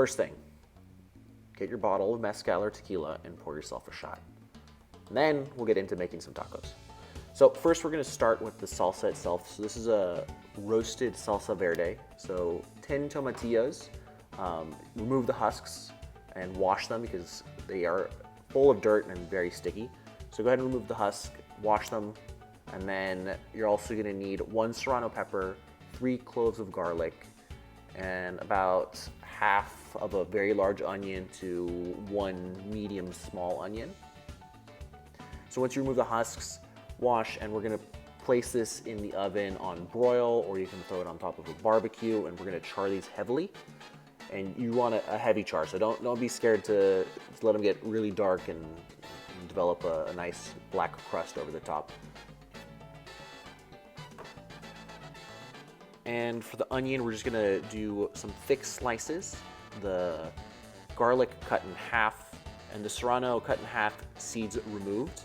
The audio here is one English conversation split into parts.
first thing, get your bottle of mezcal or tequila and pour yourself a shot. And then we'll get into making some tacos. So first we're gonna start with the salsa itself. So this is a roasted salsa verde. So 10 tomatillos, remove the husks and wash them because they are full of dirt and very sticky. So go ahead and remove the husk, wash them, and then you're also gonna need 1 serrano pepper, 3 cloves of garlic, and about half of a very large onion to 1 medium small onion. So once you remove the husks, wash, and we're gonna place this in the oven on broil, or you can throw it on top of a barbecue, and we're gonna char these heavily. And you want a heavy char, so don't be scared to let them get really dark and develop a nice black crust over the top. And for the onion, we're just gonna do some thick slices, the garlic cut in half, and the serrano cut in half, seeds removed.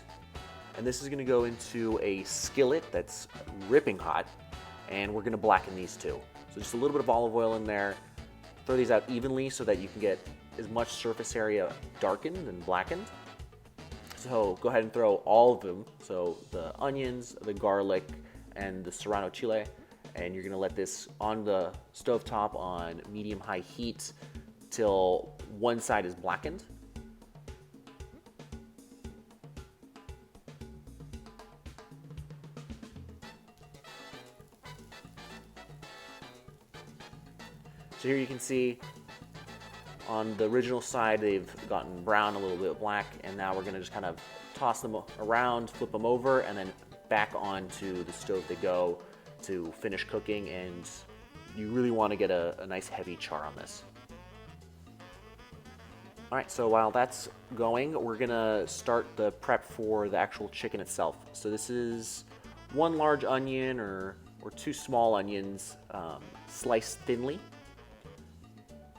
And this is gonna go into a skillet that's ripping hot, and we're gonna blacken these too. So just a little bit of olive oil in there. Throw these out evenly so that you can get as much surface area darkened and blackened. So go ahead and throw all of them. So the onions, the garlic, and the serrano chile. And you're gonna let this on the stovetop on medium-high heat till one side is blackened. So here you can see on the original side, they've gotten brown, a little bit black, and now we're gonna just kind of toss them around, flip them over, and then back onto the stove they go to finish cooking. And you really wanna get a nice heavy char on this. All right, so while that's going, we're gonna start the prep for the actual chicken itself. So this is 1 large onion or 2 small onions, sliced thinly.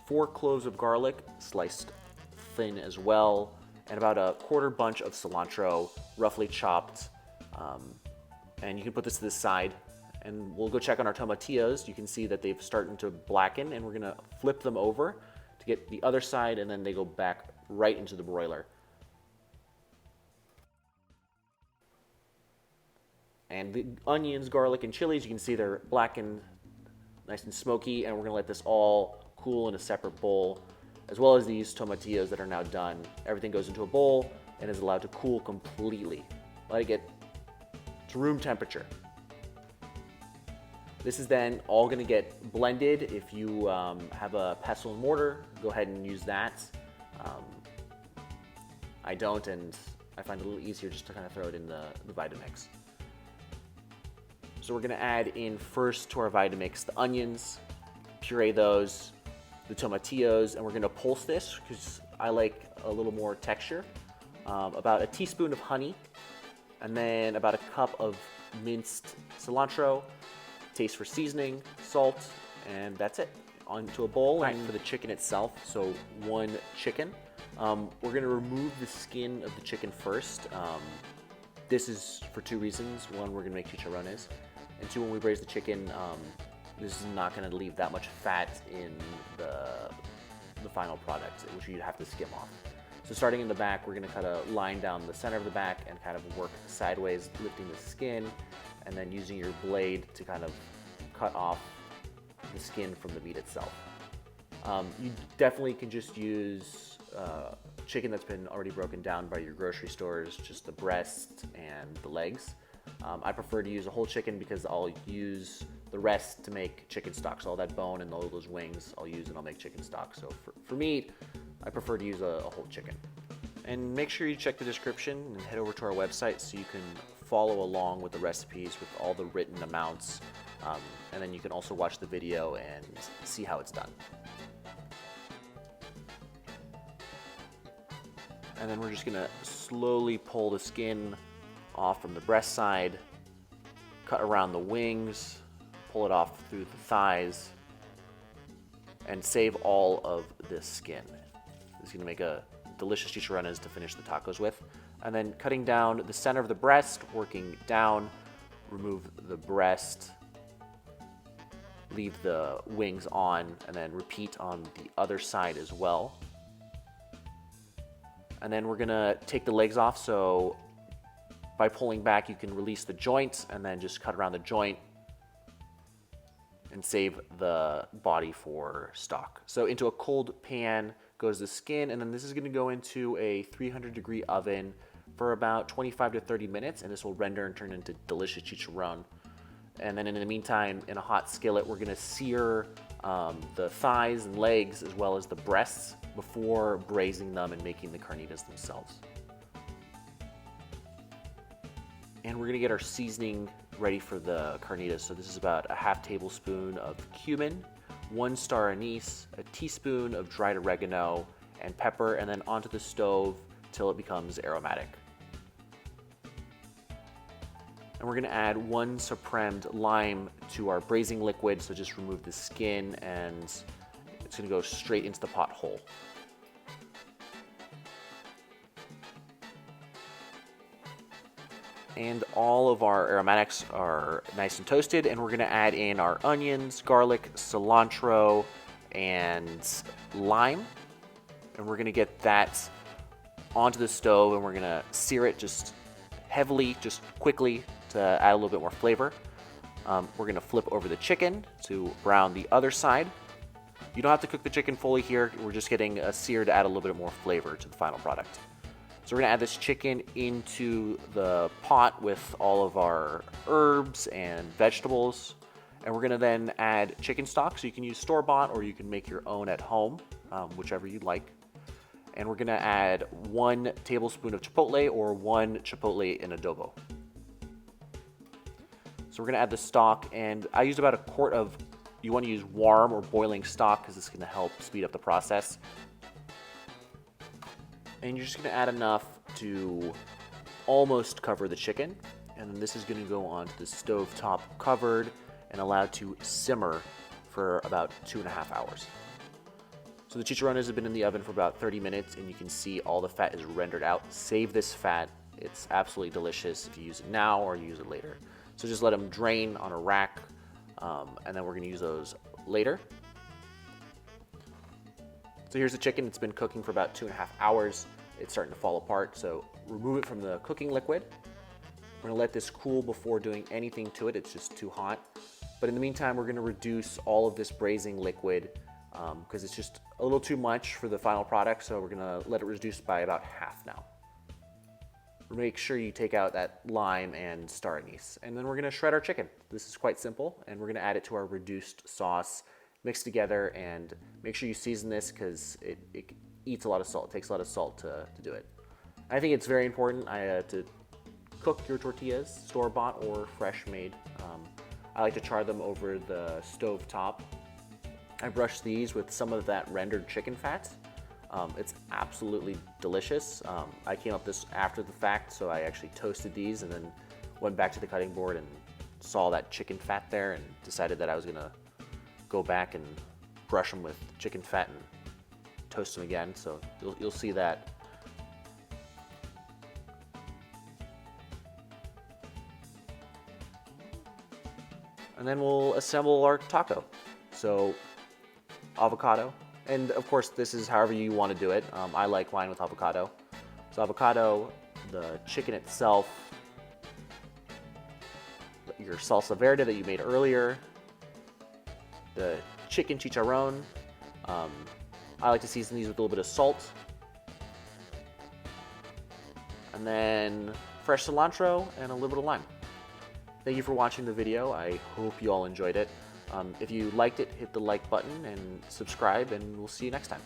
4 cloves of garlic, sliced thin as well, and about a 1/4 bunch of cilantro, roughly chopped. And you can put this to the side, and we'll go check on our tomatillos. You can see that they've started to blacken, and we're gonna flip them over to get the other side, and then they go back right into the broiler. And the onions, garlic, and chilies, you can see they're blackened, nice and smoky, and we're gonna let this all cool in a separate bowl, as well as these tomatillos that are now done. Everything goes into a bowl and is allowed to cool completely. Let it get to room temperature. This is then all gonna get blended. If you have a pestle and mortar, go ahead and use that. I don't, and I find it a little easier just to kind of throw it in the Vitamix. So we're gonna add in first to our Vitamix the onions, puree those, the tomatillos, and we're gonna pulse this because I like a little more texture. About a teaspoon of honey, and then about a cup of minced cilantro, taste for seasoning, salt, and that's it. Onto a bowl. And for the chicken itself, so 1 chicken. We're gonna remove the skin of the chicken first. This is for 2 reasons. 1, we're gonna make chicharrones, and 2, when we braise the chicken, this is not going to leave that much fat in the final product, which you'd have to skim off. So starting in the back, we're going to cut a line down the center of the back and kind of work sideways, lifting the skin, and then using your blade to kind of cut off the skin from the meat itself. You definitely can just use chicken that's been already broken down by your grocery stores, just the breast and the legs. I prefer to use a whole chicken because I'll use the rest to make chicken stock. So all that bone and all those wings I'll use and I'll make chicken stock. So for meat, I prefer to use a whole chicken. And make sure you check the description and head over to our website so you can follow along with the recipes with all the written amounts. And then you can also watch the video and see how it's done. And then we're just gonna slowly pull the skin off from the breast side, cut around the wings, pull it off through the thighs, and save all of this skin. This is gonna make a delicious chicharrones to finish the tacos with. And then cutting down the center of the breast, working down, remove the breast, leave the wings on, and then repeat on the other side as well. And then we're gonna take the legs off, so by pulling back you can release the joints and then just cut around the joint and save the body for stock. So into a cold pan goes the skin, and then this is gonna go into a 300-degree oven for about 25 to 30 minutes, and this will render and turn into delicious chicharron. And then in the meantime, in a hot skillet, we're gonna sear the thighs and legs as well as the breasts before braising them and making the carnitas themselves. And we're gonna get our seasoning ready for the carnitas. So this is about a half tablespoon of cumin, 1 star anise, a teaspoon of dried oregano and pepper, and then onto the stove till it becomes aromatic. And we're gonna add 1 supremed lime to our braising liquid, so just remove the skin and it's gonna go straight into the pot whole. And all of our aromatics are nice and toasted, and we're gonna add in our onions, garlic, cilantro, and lime. And we're gonna get that onto the stove, and we're gonna sear it just heavily, just quickly, to add a little bit more flavor. We're gonna flip over the chicken to brown the other side. You don't have to cook the chicken fully here. We're just getting a sear to add a little bit more flavor to the final product. So we're gonna add this chicken into the pot with all of our herbs and vegetables. And we're gonna then add chicken stock. So you can use store-bought or you can make your own at home, whichever you'd like. And we're gonna add 1 tablespoon of chipotle or 1 chipotle in adobo. So we're gonna add the stock, and I used about a quart of, you wanna use warm or boiling stock because it's gonna help speed up the process. And you're just gonna add enough to almost cover the chicken. And then this is gonna go onto the stove top covered and allowed to simmer for about 2.5 hours. So the chicharrones have been in the oven for about 30 minutes, and you can see all the fat is rendered out. Save this fat. It's absolutely delicious if you use it now or you use it later. So just let them drain on a rack, and then we're gonna use those later. So here's the chicken. It's been cooking for about 2.5 hours. It's starting to fall apart, so remove it from the cooking liquid. We're gonna let this cool before doing anything to it. It's just too hot. But in the meantime, we're gonna reduce all of this braising liquid because it's just a little too much for the final product, so we're gonna let it reduce by about half now. Make sure you take out that lime and star anise. And then we're gonna shred our chicken. This is quite simple, and we're gonna add it to our reduced sauce, mix together, and make sure you season this because it eats a lot of salt. It takes a lot of salt to do it. I think it's very important to cook your tortillas, store-bought or fresh-made. I like to char them over the stove top. I brush these with some of that rendered chicken fat. It's absolutely delicious. I came up this after the fact, so I actually toasted these and then went back to the cutting board and saw that chicken fat there and decided that I was gonna go back and brush them with chicken fat and toast them again. So you'll see that. And then we'll assemble our taco. So avocado. And of course, this is however you want to do it. I like mine with avocado. So avocado, the chicken itself, your salsa verde that you made earlier, the chicken chicharron. I like to season these with a little bit of salt. And then fresh cilantro and a little bit of lime. Thank you for watching the video. I hope you all enjoyed it. If you liked it, hit the like button and subscribe, and we'll see you next time.